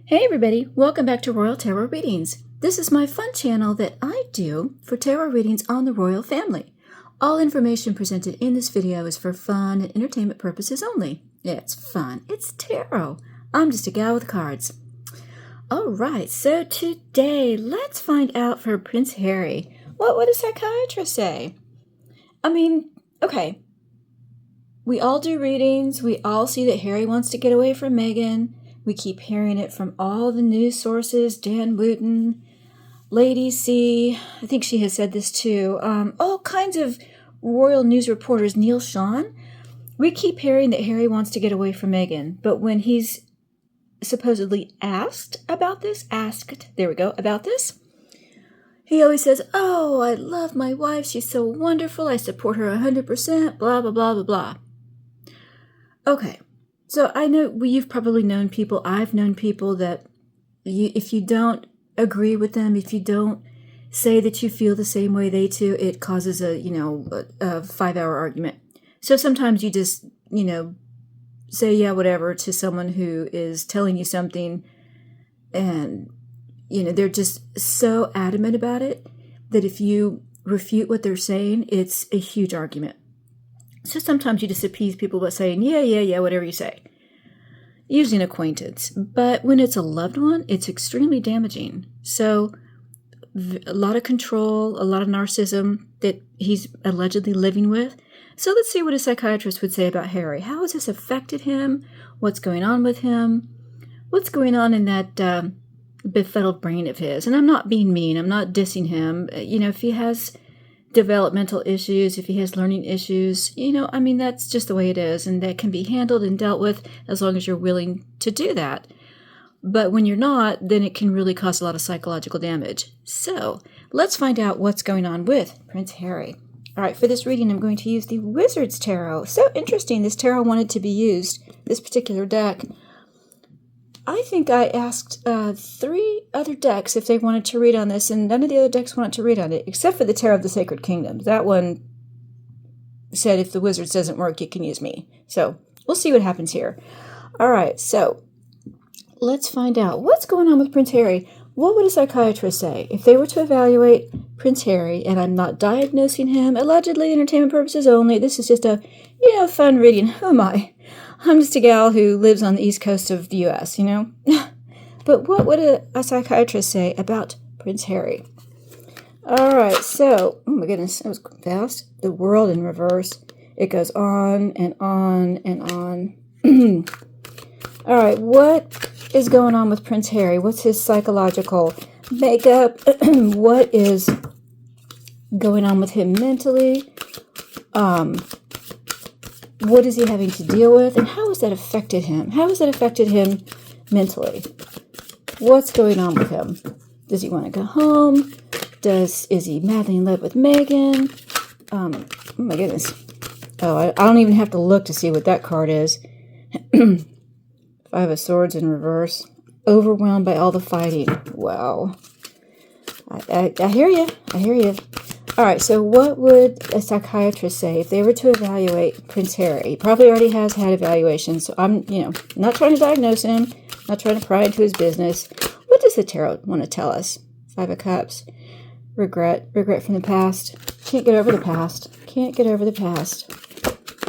Hey everybody, welcome back to Royal Tarot Readings. This is my fun channel that I do for tarot readings on the royal family. All information presented in this video is for fun and entertainment purposes only. It's fun, it's tarot. I'm just a gal with cards. Alright, so today let's find out for Prince Harry. What would a psychiatrist say? Okay. We all do readings. We all see that Harry wants to get away from Meghan. We keep hearing it from all the news sources, Dan Wooten, Lady C, I think she has said this too, all kinds of royal news reporters, Neil Sean. We keep hearing that Harry wants to get away from Meghan, but when he's supposedly asked about this, he always says, oh, I love my wife, she's so wonderful, I support her 100%, blah, blah, blah, blah, blah. Okay. So I know you've probably known people, I've known people that if you don't agree with them, if you don't say that you feel the same way they do, it causes a 5-hour argument. So sometimes you just, say yeah, whatever to someone who is telling you something and, they're just so adamant about it that if you refute what they're saying, it's a huge argument. So sometimes you just appease people by saying, yeah, whatever you say. Usually an acquaintance. But when it's a loved one, it's extremely damaging. So a lot of control, a lot of narcissism that he's allegedly living with. So let's see what a psychiatrist would say about Harry. How has this affected him? What's going on with him? What's going on in that befuddled brain of his? And I'm not being mean. I'm not dissing him. If he has developmental issues, if he has learning issues, that's just the way it is, and that can be handled and dealt with as long as you're willing to do that. But when you're not, then it can really cause a lot of psychological damage. So let's find out what's going on with Prince Harry. All right, for this reading, I'm going to use the Wizard's Tarot. So interesting, this tarot wanted to be used, this particular deck. I think I asked 3 other decks if they wanted to read on this, and none of the other decks wanted to read on it, except for the Tarot of the Sacred Kingdoms. That one said if the Wizards doesn't work, you can use me. So we'll see what happens here. All right, so let's find out what's going on with Prince Harry. What would a psychiatrist say if they were to evaluate Prince Harry? And I'm not diagnosing him, allegedly entertainment purposes only. This is just a, fun reading. Who am I? I'm just a gal who lives on the east coast of the U.S., But what would a psychiatrist say about Prince Harry? All right, so, oh my goodness, that was fast. The world in reverse. It goes on and on and on. All right, what is going on with Prince Harry? What's his psychological makeup? What is going on with him mentally? What is he having to deal with? And how has that affected him? How has that affected him mentally? What's going on with him? Does he want to go home? Is he madly in love with Meghan? Oh my goodness. Oh, I don't even have to look to see what that card is. 5 of Swords in reverse. Overwhelmed by all the fighting. Wow. I hear you. I hear you. All right, so what would a psychiatrist say if they were to evaluate Prince Harry? He probably already has had evaluations, so I'm, not trying to diagnose him, not trying to pry into his business. What does the tarot want to tell us? 5 of Cups. Regret from the past. Can't get over the past. Can't get over the past.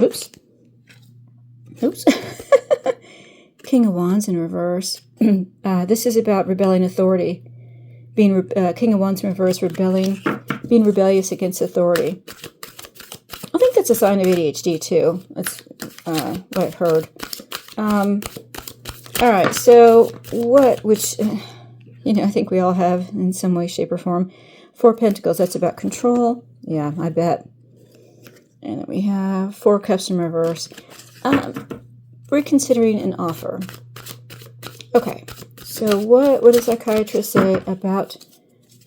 Oops. King of Wands in reverse. This is about rebelling authority. Being King of Wands in reverse, being rebellious against authority. I think that's a sign of ADHD too. That's what I've heard. All right, so which I think we all have in some way, shape, or form. 4 Pentacles, that's about control. Yeah, I bet. And then we have 4 Cups in reverse. Reconsidering an offer. Okay, so what would a psychiatrist say about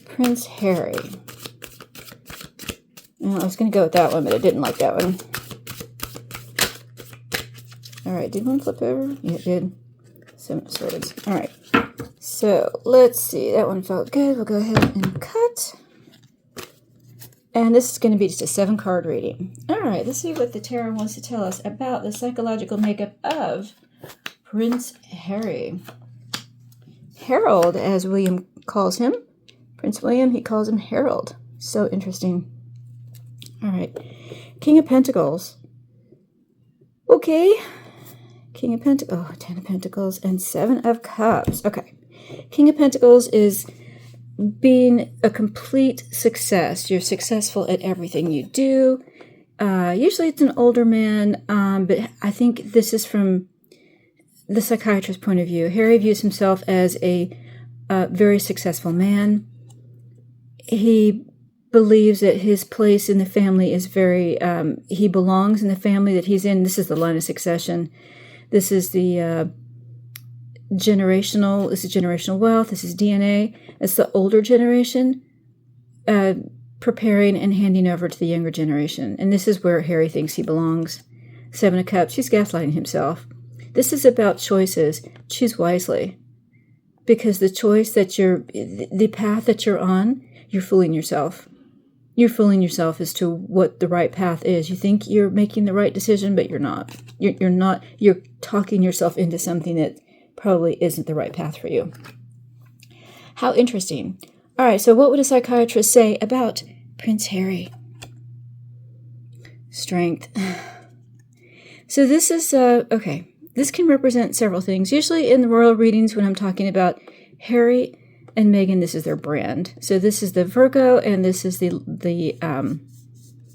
Prince Harry? Well, I was going to go with that one, but I didn't like that one. All right, did one flip over? Yeah, it did. 7 of Swords. All right, so let's see. That one felt good. We'll go ahead and cut. And this is going to be just a 7-card reading. All right, let's see what the tarot wants to tell us about the psychological makeup of Prince Harry. Harold, as William calls him. Prince William, he calls him Harold. So interesting. All right. King of Pentacles. Okay. King of Pentacles. Oh, 10 of Pentacles and 7 of Cups. Okay. King of Pentacles is being a complete success. You're successful at everything you do. Usually it's an older man, but I think this is from the psychiatrist's point of view. Harry views himself as a very successful man. He believes that his place in the family is very, he belongs in the family that he's in. This is the line of succession. This is the generational wealth. This is DNA. It's the older generation preparing and handing over to the younger generation. And this is where Harry thinks he belongs. 7 of Cups, he's gaslighting himself. This is about choices. Choose wisely. Because the choice that the path that you're on, you're fooling yourself. You're fooling yourself as to what the right path is. You think you're making the right decision, but you're not. You're not. You're talking yourself into something that probably isn't the right path for you. How interesting. All right, so what would a psychiatrist say about Prince Harry? Strength. So this is, okay. This can represent several things. Usually in the royal readings, when I'm talking about Harry and Meghan, this is their brand. So this is the Virgo, and this is the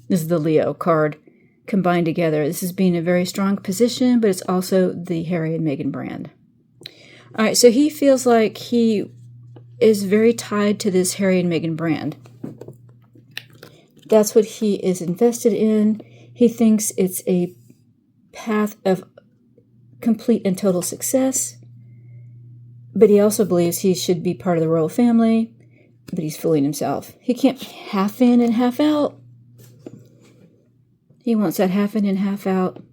Leo card combined together. This is being a very strong position, but it's also the Harry and Meghan brand. All right, so he feels like he is very tied to this Harry and Meghan brand. That's what he is invested in. He thinks it's a path of complete and total success, but he also believes he should be part of the royal family, but he's fooling himself. He can't be half in and half out. He wants that half in and half out.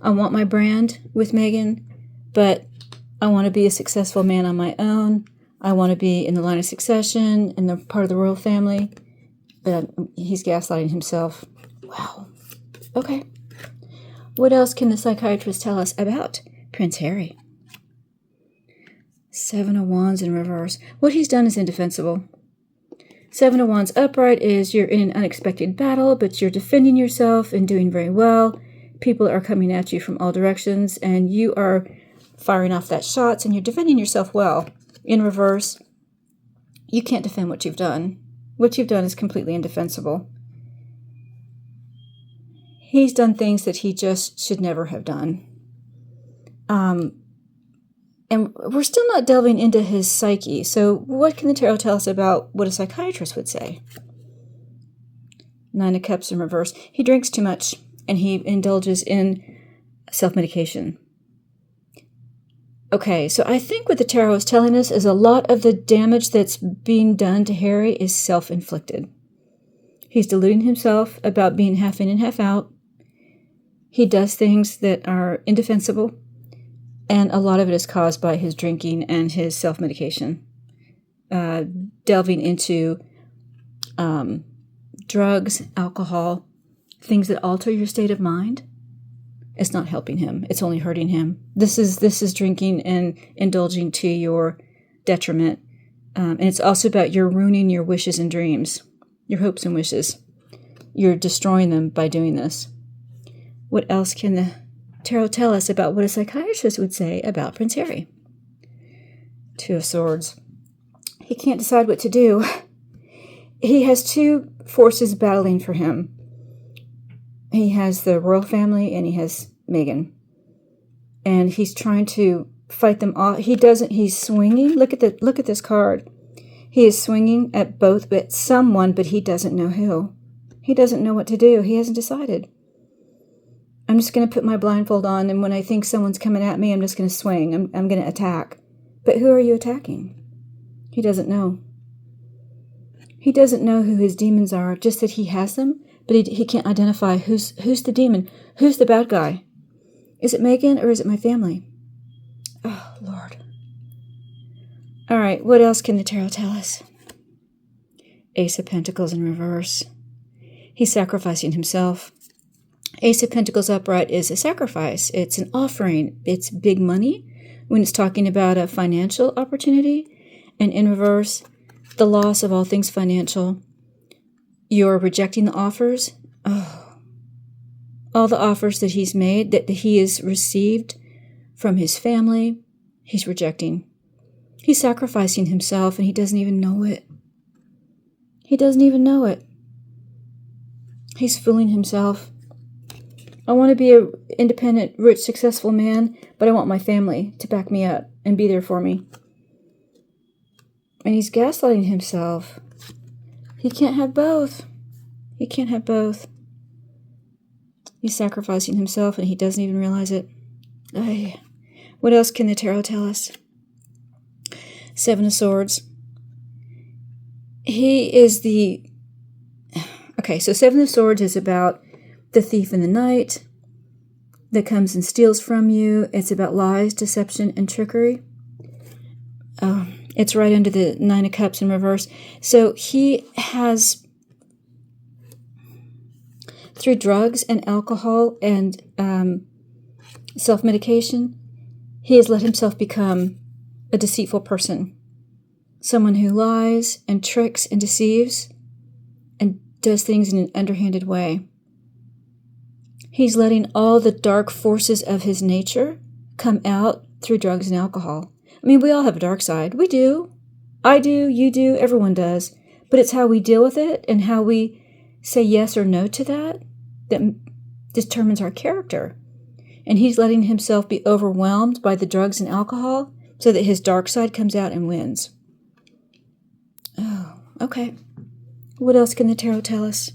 I want my brand with Meghan, but I want to be a successful man on my own. I want to be in the line of succession and the part of the royal family, but he's gaslighting himself. Wow. Okay. What else can the psychiatrist tell us about Prince Harry? 7 of Wands in reverse. What he's done is indefensible. 7 of Wands upright is you're in an unexpected battle, but you're defending yourself and doing very well. People are coming at you from all directions, and you are firing off that shots, and you're defending yourself well. In reverse, you can't defend what you've done. What you've done is completely indefensible. He's done things that he just should never have done. And we're still not delving into his psyche. So what can the tarot tell us about what a psychiatrist would say? 9 of Cups in reverse. He drinks too much, and he indulges in self-medication. Okay, so I think what the tarot is telling us is a lot of the damage that's being done to Harry is self-inflicted. He's deluding himself about being half in and half out. He does things that are indefensible, and a lot of it is caused by his drinking and his self-medication. Delving into drugs, alcohol, things that alter your state of mind. It's not helping him. It's only hurting him. This is drinking and indulging to your detriment. And it's also about you're ruining your wishes and dreams, your hopes and wishes. You're destroying them by doing this. What else can the tarot tell us about what a psychiatrist would say about Prince Harry? 2 of Swords. He can't decide what to do. He has 2 forces battling for him. He has the royal family and he has Meghan. And he's trying to fight them off. He's swinging. Look at this card. He is swinging at both, but someone, but he doesn't know who. He doesn't know what to do. He hasn't decided. I'm just going to put my blindfold on, and when I think someone's coming at me, I'm just going to swing. I'm going to attack. But who are you attacking? He doesn't know. He doesn't know who his demons are, just that he has them, but he can't identify who's the demon, who's the bad guy. Is it Meghan or is it my family? Oh, Lord. All right, what else can the tarot tell us? Ace of Pentacles in reverse. He's sacrificing himself. Ace of Pentacles upright is a sacrifice. It's an offering. It's big money, when it's talking about a financial opportunity, and in reverse, the loss of all things financial. You're rejecting the offers. Oh, all the offers that he's made, that he has received from his family, he's rejecting. He's sacrificing himself, and he doesn't even know it. He doesn't even know it. He's fooling himself. I want to be an independent, rich, successful man, but I want my family to back me up and be there for me. And he's gaslighting himself. He can't have both. He can't have both. He's sacrificing himself, and he doesn't even realize it. Ay. What else can the tarot tell us? Seven of Swords. He is the... Okay, so Seven of Swords is about the thief in the night that comes and steals from you. It's about lies, deception, and trickery. It's right under the Nine of Cups in reverse. So he has, through drugs and alcohol and self-medication, he has let himself become a deceitful person. Someone who lies and tricks and deceives and does things in an underhanded way. He's letting all the dark forces of his nature come out through drugs and alcohol. I mean, we all have a dark side. We do. I do, you do, everyone does. But it's how we deal with it and how we say yes or no to that determines our character. And he's letting himself be overwhelmed by the drugs and alcohol so that his dark side comes out and wins. Oh, okay. What else can the tarot tell us?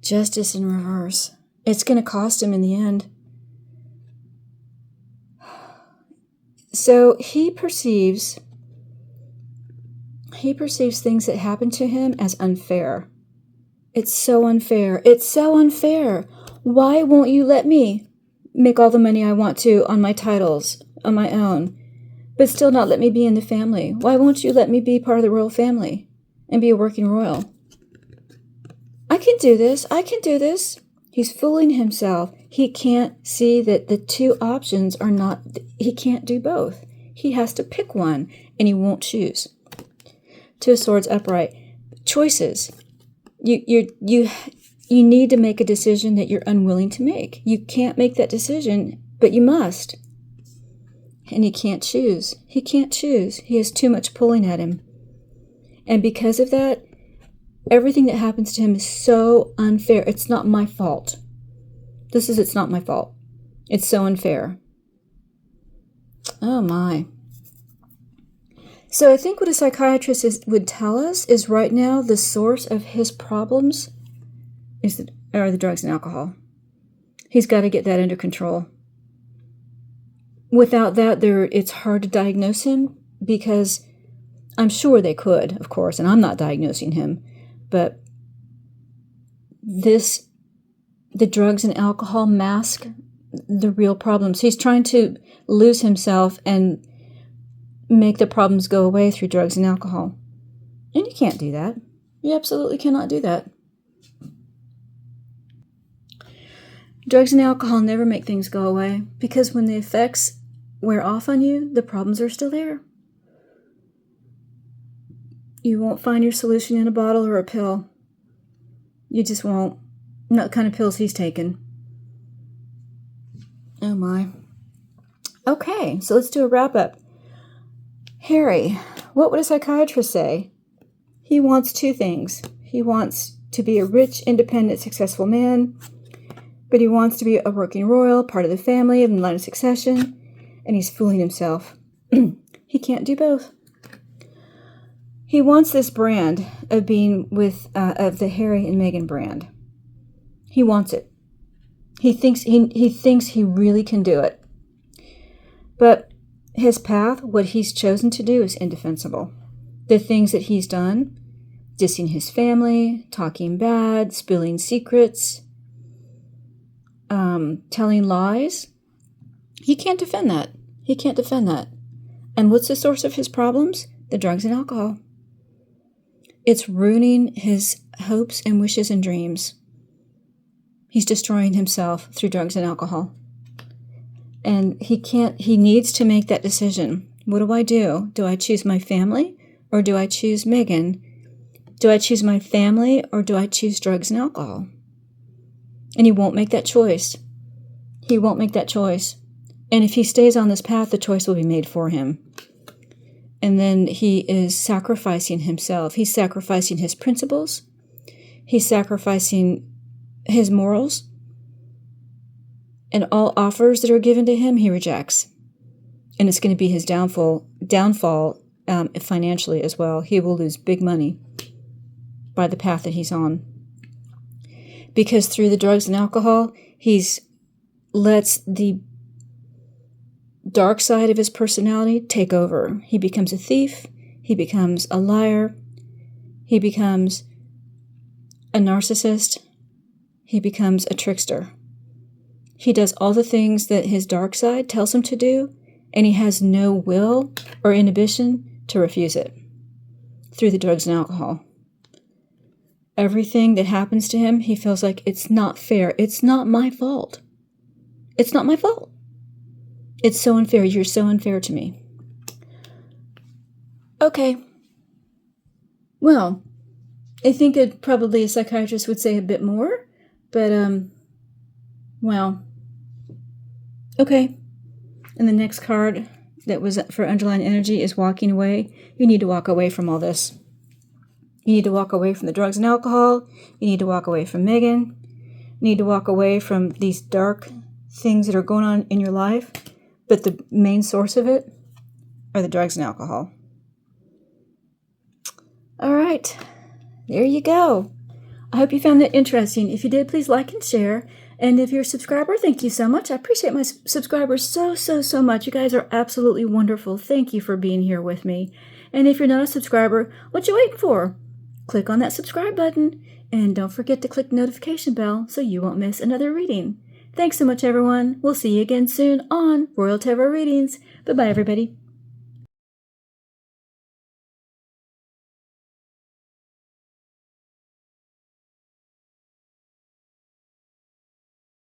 Justice in reverse. It's going to cost him in the end. So he perceives things that happen to him as unfair. It's so unfair. It's so unfair. Why won't you let me make all the money I want to on my titles, on my own, but still not let me be in the family? Why won't you let me be part of the royal family and be a working royal? I can do this. I can do this. He's fooling himself. He can't see that the two options are not, he can't do both. He has to pick one, and he won't choose. Two of Swords upright. Choices. You need to make a decision that you're unwilling to make. You can't make that decision, but you must. And he can't choose. He can't choose. He has too much pulling at him. And because of that, everything that happens to him is so unfair. It's not my fault. It's not my fault. It's so unfair. Oh my. So I think what a psychiatrist would tell us is right now the source of his problems are the drugs and alcohol. He's got to get that under control. Without that, it's hard to diagnose him because I'm sure they could, of course, and I'm not diagnosing him, but the drugs and alcohol mask the real problems. He's trying to lose himself and make the problems go away through drugs and alcohol. And you can't do that. You absolutely cannot do that. Drugs and alcohol never make things go away because when the effects wear off on you, the problems are still there. You won't find your solution in a bottle or a pill. You just won't. Not the kind of pills he's taken. Oh my. Okay, so let's do a wrap up. Harry, what would a psychiatrist say? He wants two things. He wants to be a rich, independent, successful man, but he wants to be a working royal, part of the family, in line of succession, and he's fooling himself. He can't do both. He wants this brand of being of the Harry and Meghan brand. He wants it. He thinks he really can do it. But his path, what he's chosen to do, is indefensible. The things that he's done, dissing his family, talking bad, spilling secrets, telling lies, he can't defend that. He can't defend that. And what's the source of his problems? The drugs and alcohol. It's ruining his hopes and wishes and dreams. He's destroying himself through drugs and alcohol. And he needs to make that decision. What do? Do I choose my family or do I choose Meghan? Do I choose my family or do I choose drugs and alcohol? And he won't make that choice. He won't make that choice. And if he stays on this path, the choice will be made for him. And then he is sacrificing himself. He's sacrificing his principles. He's sacrificing his morals. And all offers that are given to him, he rejects. And it's going to be his downfall financially as well. He will lose big money by the path that he's on. Because through the drugs and alcohol, he's lets the dark side of his personality take over. He becomes a thief. He becomes a liar. He becomes a narcissist. He becomes a trickster. He does all the things that his dark side tells him to do, and he has no will or inhibition to refuse it through the drugs and alcohol. Everything that happens to him, he feels like it's not fair. It's not my fault. It's not my fault. It's so unfair. You're so unfair to me. Okay. Well, I think probably a psychiatrist would say a bit more, but, well, okay. And the next card that was for underlying energy is walking away. You need to walk away from all this. You need to walk away from the drugs and alcohol. You need to walk away from Meghan. You need to walk away from these dark things that are going on in your life. But the main source of it are the drugs and alcohol. All right. There you go. I hope you found that interesting. If you did, please like and share. And if you're a subscriber, thank you so much. I appreciate my subscribers so much. You guys are absolutely wonderful. Thank you for being here with me. And if you're not a subscriber, what you waiting for? Click on that subscribe button. And don't forget to click the notification bell so you won't miss another reading. Thanks so much, everyone. We'll see you again soon on Royal Tarot Readings. Bye-bye, everybody.